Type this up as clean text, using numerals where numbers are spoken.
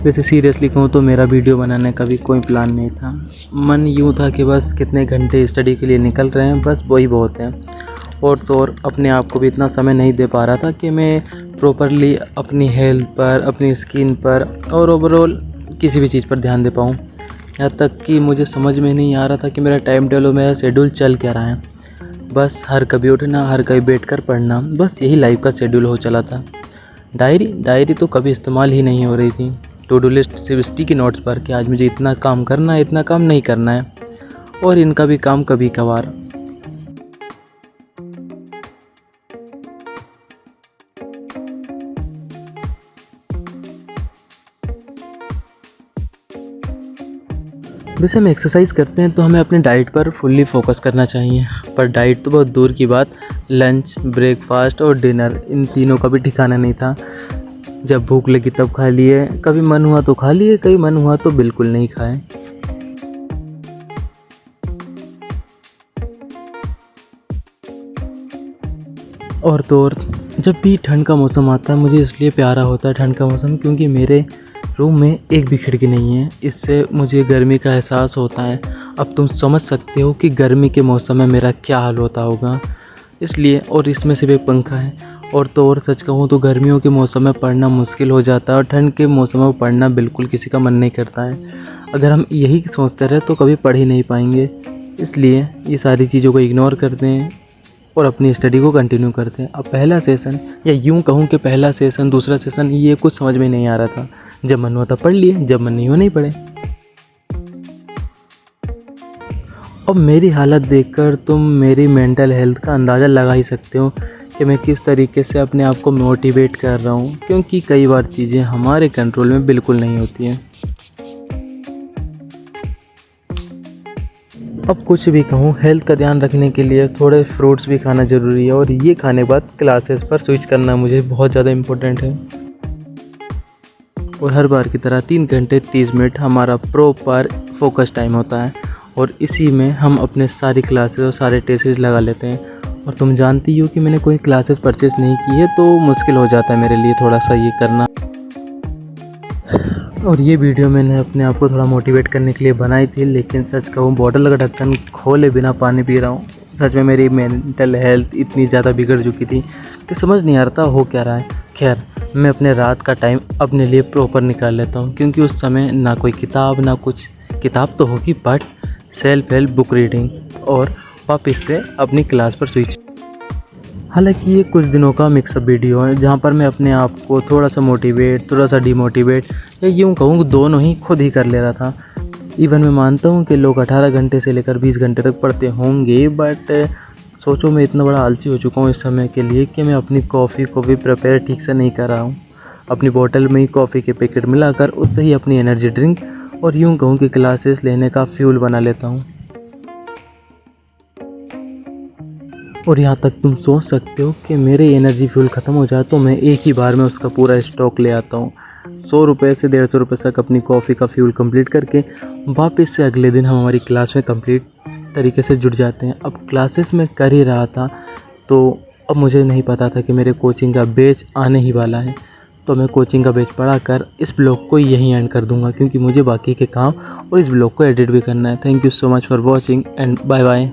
वैसे सीरियसली कहूँ तो मेरा वीडियो बनाने का भी कोई प्लान नहीं था। मन यूँ था कि बस कितने घंटे स्टडी के लिए निकल रहे हैं, बस वही बहुत है। और तो और अपने आप को भी इतना समय नहीं दे पा रहा था कि मैं प्रॉपरली अपनी हेल्थ पर, अपनी स्किन पर और ओवरऑल किसी भी चीज़ पर ध्यान दे पाऊँ। यहाँ तक कि मुझे समझ में नहीं आ रहा था कि मेरा टाइम टेबल, मेरा शेड्यूल चल क्या रहा है। बस हर कभी उठना, हर कभी बैठकर पढ़ना, बस यही लाइफ का शेड्यूल हो चला था। डायरी तो कभी इस्तेमाल ही नहीं हो रही थी। टू डू लिस्ट सिर्फ स्टिकी नोट्स पर कि आज मुझे इतना काम करना है, इतना काम नहीं करना है, और इनका भी काम कभी कभार। वैसे हम एक्सरसाइज करते हैं तो हमें अपने डाइट पर फुल्ली फोकस करना चाहिए, पर डाइट तो बहुत दूर की बात, लंच, ब्रेकफास्ट और डिनर, इन तीनों का भी ठिकाना नहीं था। जब भूख लगी तब खा लिए, कभी मन हुआ तो खा लिए, कभी मन हुआ तो बिल्कुल नहीं खाए। और तो और जब भी ठंड का मौसम आता है, मुझे इसलिए प्यारा होता है ठंड का मौसम क्योंकि मेरे रूम में एक भी खिड़की नहीं है। इससे मुझे गर्मी का एहसास होता है। अब तुम समझ सकते हो कि गर्मी के मौसम में मेरा क्या हाल होता होगा। इसलिए, और इसमें सिर्फ एक पंखा है। और तो और सच कहूँ तो गर्मियों के मौसम में पढ़ना मुश्किल हो जाता है और ठंड के मौसम में पढ़ना बिल्कुल किसी का मन नहीं करता है। अगर हम यही सोचते रहे तो कभी पढ़ ही नहीं पाएंगे। इसलिए ये सारी चीज़ों को इग्नोर करते हैं और अपनी स्टडी को कंटिन्यू करते हैं। अब पहला सेशन, या यूँ कहूँ कि पहला सेशन, दूसरा सेशन, ये कुछ समझ में नहीं आ रहा था। जब मन हुआ तब पढ़ लिए, जब मन नहीं हुआ नहीं पढ़े। अब मेरी हालत देखकर तुम मेरी मेंटल हेल्थ का अंदाज़ा लगा ही सकते हो कि मैं किस तरीके से अपने आप को मोटिवेट कर रहा हूँ, क्योंकि कई बार चीज़ें हमारे कंट्रोल में बिल्कुल नहीं होती हैं। अब कुछ भी कहूँ, हेल्थ का ध्यान रखने के लिए थोड़े फ्रूट्स भी खाना ज़रूरी है, और ये खाने के बाद क्लासेस पर स्विच करना मुझे बहुत ज़्यादा इम्पोर्टेंट है। और हर बार की तरह 3 घंटे 30 मिनट हमारा प्रॉपर फोकस टाइम होता है, और इसी में हम अपने सारी क्लासेस और सारे टेस्टेज लगा लेते हैं। और तुम जानती हो कि मैंने कोई क्लासेस परचेस नहीं की है, तो मुश्किल हो जाता है मेरे लिए थोड़ा सा ये करना। और ये वीडियो मैंने अपने आप को थोड़ा मोटिवेट करने के लिए बनाई थी, लेकिन सच कहूँ बॉटल का ढक्कन खोले बिना पानी पी रहा हूँ। सच में मेरी मेंटल हेल्थ इतनी ज़्यादा बिगड़ चुकी थी कि समझ नहीं आ रहा था हो क्या रहा है। खैर, मैं अपने रात का टाइम अपने लिए प्रॉपर निकाल लेता हूँ, क्योंकि उस समय ना कोई किताब, ना कुछ। किताब तो होगी but self help book reading, और वापस से अपनी क्लास पर स्विच। हालांकि ये कुछ दिनों का मिक्सअप वीडियो है, जहाँ पर मैं अपने आप को थोड़ा सा मोटिवेट, थोड़ा सा डिमोटिवेट, या यूँ कहूँ दोनों ही खुद ही कर ले रहा था। इवन मैं मानता हूँ कि लोग 18 घंटे से लेकर 20 घंटे तक पढ़ते होंगे, बट सोचो मैं इतना बड़ा आलसी हो चुका हूँ इस समय के लिए कि मैं अपनी कॉफ़ी को भी प्रिपेयर ठीक से नहीं कर रहा हूँ। अपनी बोतल में ही कॉफ़ी के पैकेट मिलाकर उससे ही अपनी एनर्जी ड्रिंक, और यूँ कहूँ कि क्लासेस लेने का फ्यूल बना लेता हूँ। और यहाँ तक तुम सोच सकते हो कि मेरे एनर्जी फ्यूल ख़त्म हो जाए तो मैं एक ही बार में उसका पूरा स्टॉक ले आता हूँ। 100 रुपये से 150 रुपये तक अपनी कॉफ़ी का फ्यूल कंप्लीट करके वापस से अगले दिन हम हमारी क्लास में कंप्लीट तरीके से जुड़ जाते हैं। अब क्लासेस में कर ही रहा था, तो अब मुझे नहीं पता था कि मेरे कोचिंग का बैच आने ही वाला है। तो मैं कोचिंग का बैच पढ़ा कर इस ब्लॉग को यहीं एंड कर दूँगा, क्योंकि मुझे बाकी के काम और इस ब्लॉग को एडिट भी करना है। Thank you so much for watching and bye bye.